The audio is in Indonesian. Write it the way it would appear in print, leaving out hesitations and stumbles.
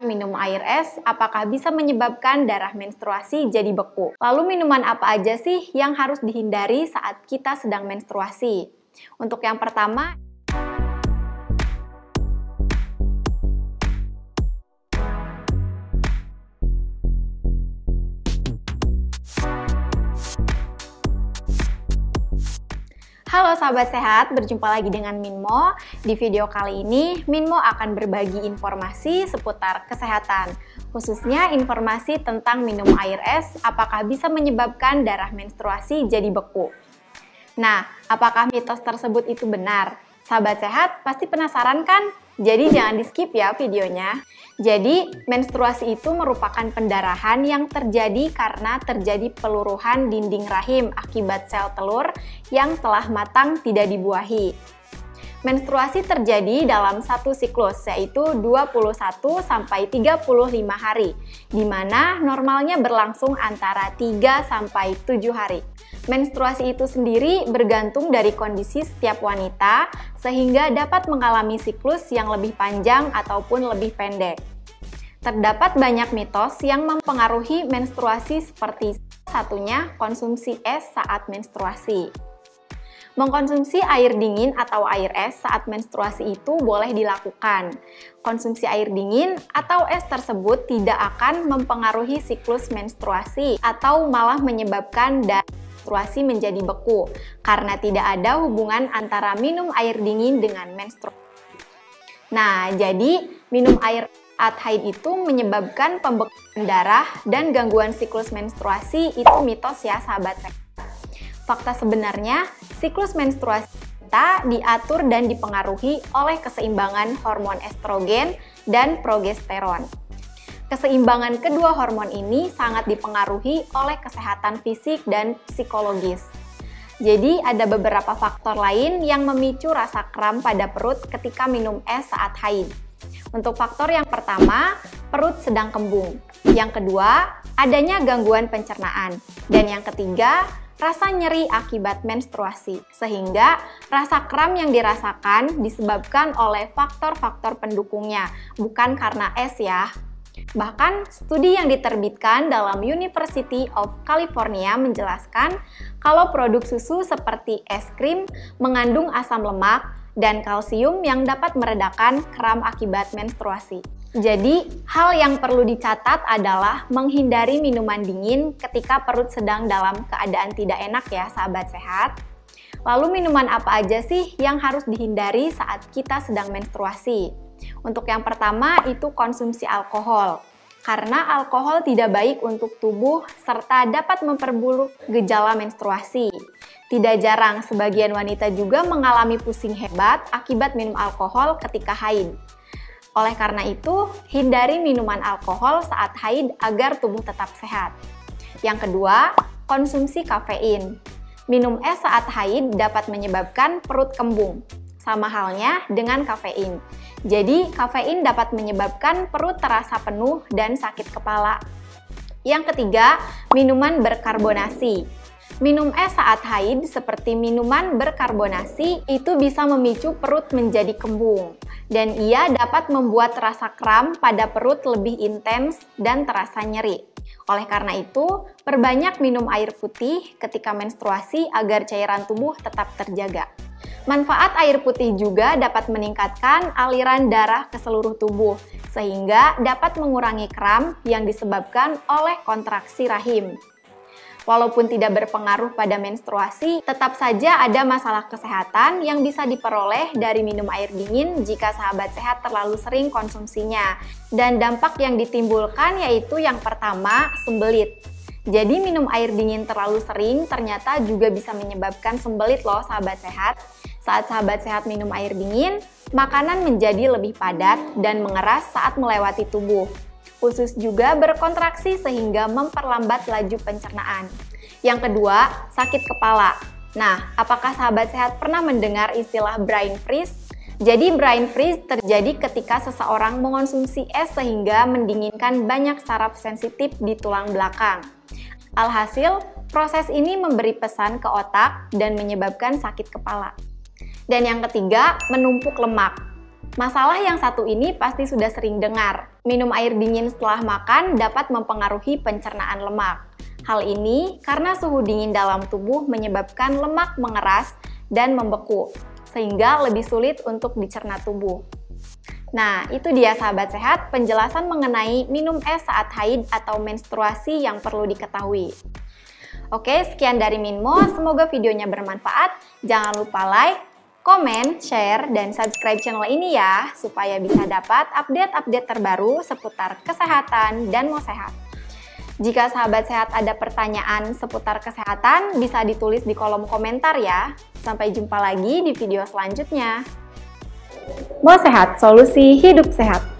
Minum air es apakah bisa menyebabkan darah menstruasi jadi beku? Lalu minuman apa aja sih yang harus dihindari saat kita sedang menstruasi? Untuk yang pertama, halo sahabat sehat, berjumpa lagi dengan Minmo. Di video kali ini, Minmo akan berbagi informasi seputar kesehatan, khususnya informasi tentang minum air es apakah bisa menyebabkan darah menstruasi jadi beku. Nah, apakah mitos tersebut itu benar? Sahabat sehat pasti penasaran kan? Jadi jangan di-skip ya videonya. Jadi, menstruasi itu merupakan pendarahan yang terjadi karena terjadi peluruhan dinding rahim akibat sel telur yang telah matang tidak dibuahi. Menstruasi terjadi dalam satu siklus, yaitu 21-35 hari, di mana normalnya berlangsung antara 3-7 hari. Menstruasi itu sendiri bergantung dari kondisi setiap wanita, sehingga dapat mengalami siklus yang lebih panjang ataupun lebih pendek. Terdapat banyak mitos yang mempengaruhi menstruasi seperti satunya konsumsi es saat menstruasi. Mengkonsumsi air dingin atau air es saat menstruasi itu boleh dilakukan. Konsumsi air dingin atau es tersebut tidak akan mempengaruhi siklus menstruasi atau malah menyebabkan menstruasi menjadi beku karena tidak ada hubungan antara minum air dingin dengan menstruasi. Nah, jadi minum air saat haid itu menyebabkan pembekuan darah dan gangguan siklus menstruasi itu mitos ya sahabat sehat. Fakta sebenarnya, siklus menstruasi kita diatur dan dipengaruhi oleh keseimbangan hormon estrogen dan progesteron. Keseimbangan kedua hormon ini sangat dipengaruhi oleh kesehatan fisik dan psikologis. Jadi ada beberapa faktor lain yang memicu rasa kram pada perut ketika minum es saat haid. Untuk faktor yang pertama, perut sedang kembung. Yang kedua, adanya gangguan pencernaan. Dan yang ketiga, rasa nyeri akibat menstruasi, sehingga rasa kram yang dirasakan disebabkan oleh faktor-faktor pendukungnya, bukan karena es ya. Bahkan, studi yang diterbitkan dalam University of California menjelaskan kalau produk susu seperti es krim mengandung asam lemak dan kalsium yang dapat meredakan kram akibat menstruasi. Jadi, hal yang perlu dicatat adalah menghindari minuman dingin ketika perut sedang dalam keadaan tidak enak ya sahabat sehat. Lalu minuman apa aja sih yang harus dihindari saat kita sedang menstruasi? Untuk yang pertama itu konsumsi alkohol. Karena alkohol tidak baik untuk tubuh serta dapat memperburuk gejala menstruasi. Tidak jarang sebagian wanita juga mengalami pusing hebat akibat minum alkohol ketika haid. Oleh karena itu, hindari minuman alkohol saat haid agar tubuh tetap sehat. Yang kedua, konsumsi kafein. Minum es saat haid dapat menyebabkan perut kembung. Sama halnya dengan kafein. Jadi, kafein dapat menyebabkan perut terasa penuh dan sakit kepala. Yang ketiga, minuman berkarbonasi. Minum es saat haid seperti minuman berkarbonasi itu bisa memicu perut menjadi kembung. Dan ia dapat membuat rasa kram pada perut lebih intens dan terasa nyeri. Oleh karena itu, perbanyak minum air putih ketika menstruasi agar cairan tubuh tetap terjaga. Manfaat air putih juga dapat meningkatkan aliran darah ke seluruh tubuh, sehingga dapat mengurangi kram yang disebabkan oleh kontraksi rahim. Walaupun tidak berpengaruh pada menstruasi, tetap saja ada masalah kesehatan yang bisa diperoleh dari minum air dingin jika sahabat sehat terlalu sering konsumsinya. Dan dampak yang ditimbulkan yaitu yang pertama, sembelit. Jadi minum air dingin terlalu sering ternyata juga bisa menyebabkan sembelit loh sahabat sehat. Saat sahabat sehat minum air dingin, makanan menjadi lebih padat dan mengeras saat melewati tubuh. Usus juga berkontraksi sehingga memperlambat laju pencernaan. Yang kedua, sakit kepala. Nah, apakah sahabat sehat pernah mendengar istilah brain freeze? Jadi brain freeze terjadi ketika seseorang mengonsumsi es sehingga mendinginkan banyak saraf sensitif di tulang belakang. Alhasil, proses ini memberi pesan ke otak dan menyebabkan sakit kepala. Dan yang ketiga, menumpuk lemak. Masalah yang satu ini pasti sudah sering dengar. Minum air dingin setelah makan dapat mempengaruhi pencernaan lemak. Hal ini karena suhu dingin dalam tubuh menyebabkan lemak mengeras dan membeku, sehingga lebih sulit untuk dicerna tubuh. Nah, itu dia sahabat sehat penjelasan mengenai minum es saat haid atau menstruasi yang perlu diketahui. Oke, sekian dari Minmo, semoga videonya bermanfaat. Jangan lupa like, komen, share, dan subscribe channel ini ya, supaya bisa dapat update-update terbaru seputar kesehatan dan mau sehat. Jika sahabat sehat ada pertanyaan seputar kesehatan, bisa ditulis di kolom komentar ya. Sampai jumpa lagi di video selanjutnya. Mau sehat, solusi hidup sehat.